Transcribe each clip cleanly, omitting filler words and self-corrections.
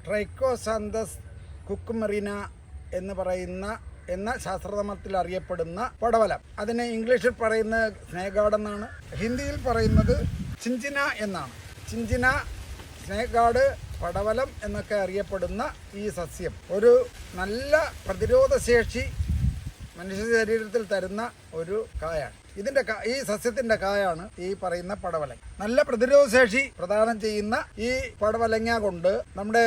ട്രൈക്കോസാന്തസ് കുക്കുമെറിന എന്ന ശാസ്ത്രനാമത്തിൽ അറിയപ്പെടുന്ന പടവലം. അതിനെ ഇംഗ്ലീഷിൽ പറയുന്നത് സ്നേക്ക് ഗാർഡ് എന്നാണ്. ഹിന്ദിയിൽ പറയുന്നത് ചിഞ്ചിന എന്നാണ്. ചിഞ്ചിന, സ്നേക്ക് ഗാർഡ്, പടവലം എന്നൊക്കെ അറിയപ്പെടുന്ന ഈ സസ്യം ഒരു നല്ല പ്രതിരോധശേഷി മനുഷ്യ ശരീരത്തിൽ തരുന്ന ഒരു കായാണ്. ഈ സസ്യത്തിന്റെ കായാണ് ഈ പറയുന്ന പടവലങ്ങ. നല്ല പ്രതിരോധശേഷി പ്രദാനം ചെയ്യുന്ന ഈ പടവലങ്ങ കൊണ്ട് നമ്മുടെ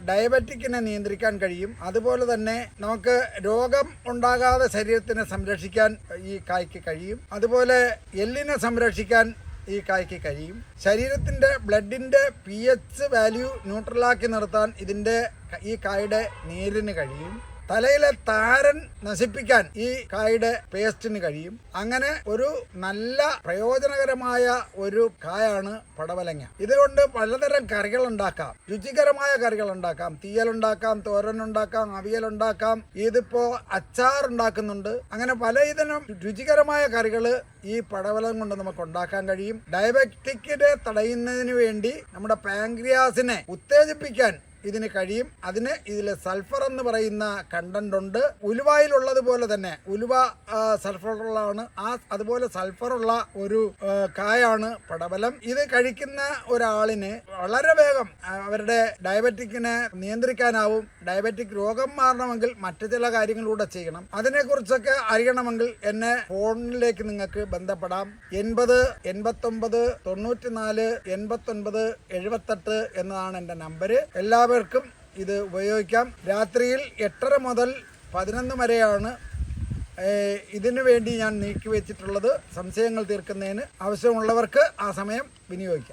ഡയബറ്റിക്കിനെ നിയന്ത്രിക്കാൻ കഴിയും. അതുപോലെ തന്നെ നമുക്ക് രോഗം ഉണ്ടാകാതെ ശരീരത്തിനെ സംരക്ഷിക്കാൻ ഈ കായ്ക്ക് കഴിയും. അതുപോലെ എല്ലിനെ സംരക്ഷിക്കാൻ ഈ കായ്ക്ക് കഴിയും. ശരീരത്തിന്റെ ബ്ലഡിന്റെ pH വാല്യൂ ന്യൂട്രലാക്കി നിർത്താൻ ഈ കായുടെ നീരിന് കഴിയും. തലയിലെ താരൻ നശിപ്പിക്കാൻ ഈ കായുടെ പേസ്റ്റിന് കഴിയും. അങ്ങനെ ഒരു നല്ല പ്രയോജനകരമായ ഒരു കായാണ് പടവലങ്ങ. ഇതുകൊണ്ട് പലതരം കറികൾ ഉണ്ടാക്കാം, രുചികരമായ കറികൾ ഉണ്ടാക്കാം. തീയലുണ്ടാക്കാം, തോരനുണ്ടാക്കാം, അവിയലുണ്ടാക്കാം. ഇതിപ്പോ അച്ചാർ ഉണ്ടാക്കുന്നുണ്ട്. അങ്ങനെ പലതരം രുചികരമായ കറികൾ ഈ പടവലം കൊണ്ട് നമുക്ക് ഉണ്ടാക്കാൻ കഴിയും. ഡയബറ്റിക്കിനെ തടയുന്നതിന് വേണ്ടി നമ്മുടെ പാൻക്രിയാസിനെ ഉത്തേജിപ്പിക്കാൻ ഇതിന് കഴിയും. ഇതിൽ സൾഫർ എന്ന് പറയുന്ന കണ്ടന്റ് ഉണ്ട്. ഉലുവയിലുള്ളതുപോലെ തന്നെ ഉലുവ സൾഫറുള്ളതാണ്. അതുപോലെ സൾഫറുള്ള ഒരു കായാണ് പടവലം. ഇത് കഴിക്കുന്ന ഒരാളിന് വളരെ വേഗം അവരുടെ ഡയബറ്റിക്കിനെ നിയന്ത്രിക്കാനാവും. ഡയബറ്റിക് രോഗം മാറണമെങ്കിൽ മറ്റു ചില കാര്യങ്ങളിലൂടെ ചെയ്യണം. അതിനെക്കുറിച്ചൊക്കെ അറിയണമെങ്കിൽ എന്നെ ഫോണിലേക്ക് നിങ്ങൾക്ക് ബന്ധപ്പെടാം. 80 89 94 89 78 എന്നതാണ് എൻ്റെ നമ്പർ. എല്ലാവർക്കും ഇത് ഉപയോഗിക്കാം. രാത്രിയിൽ 8:30 മുതൽ 11 വരെയാണ് ഇതിനു വേണ്ടി ഞാൻ നീക്കി വെച്ചിട്ടുള്ളത്. സംശയങ്ങൾ തീർക്കുന്നതിന് ആവശ്യമുള്ളവർക്ക് ആ സമയം വിനിയോഗിക്കാം.